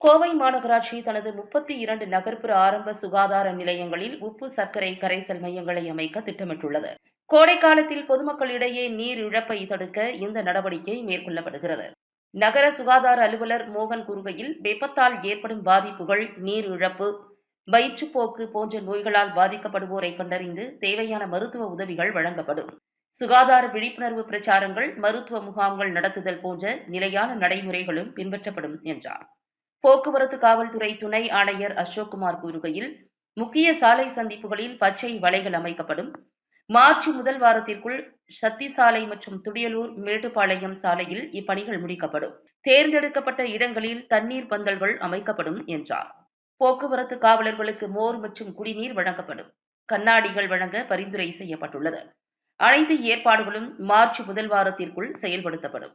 கோவை மாநகராட்சி தனது 32 நகர்ப்புற ஆரம்ப சுகாதார நிலையங்களில் உப்பு சர்க்கரை கரைசல் மையங்களை அமைக்க திட்டமிட்டுள்ளது. கோடை காலத்தில் பொதுமக்களிடையே நீர் இழப்பை தடுக்க இந்த நடவடிக்கை மேற்கொள்ளப்படுகிறது. நகர சுகாதார அலுவலர் மோகன் கூறுகையில், வெப்பத்தால் ஏற்படும் பாதிப்புகள், நீர் இழப்பு, வயிற்றுப்போக்கு போன்ற நோய்களால் பாதிக்கப்படுவோரை கண்டறிந்து தேவையான மருத்துவ உதவிகள் வழங்கப்படும். சுகாதார விழிப்புணர்வு பிரச்சாரங்கள், மருத்துவ முகாம்கள் நடத்துதல் போன்ற நிலையான நடைமுறைகளும் பின்பற்றப்படும் என்றார். போக்குவரத்து காவல்துறை துணை ஆணையர் அசோக்குமார் கூறுகையில், முக்கிய சாலை சந்திப்புகளில் பச்சை வலைகள் அமைக்கப்படும். மார்ச் முதல் வாரத்திற்குள் சத்தி சாலை மற்றும் துடியலூர் மேட்டுப்பாளையம் சாலையில் இப்பணிகள் முடிக்கப்படும். தேர்ந்தெடுக்கப்பட்ட இடங்களில் தண்ணீர் பந்தல்கள் அமைக்கப்படும் என்றார். போக்குவரத்து காவலர்களுக்கு மோர் மற்றும் குடிநீர் வழங்கப்படும். கண்ணாடிகள் வழங்க பரிந்துரை செய்யப்பட்டுள்ளது. அனைத்து ஏற்பாடுகளும் மார்ச் முதல் வாரத்திற்குள் செயல்படுத்தப்படும்.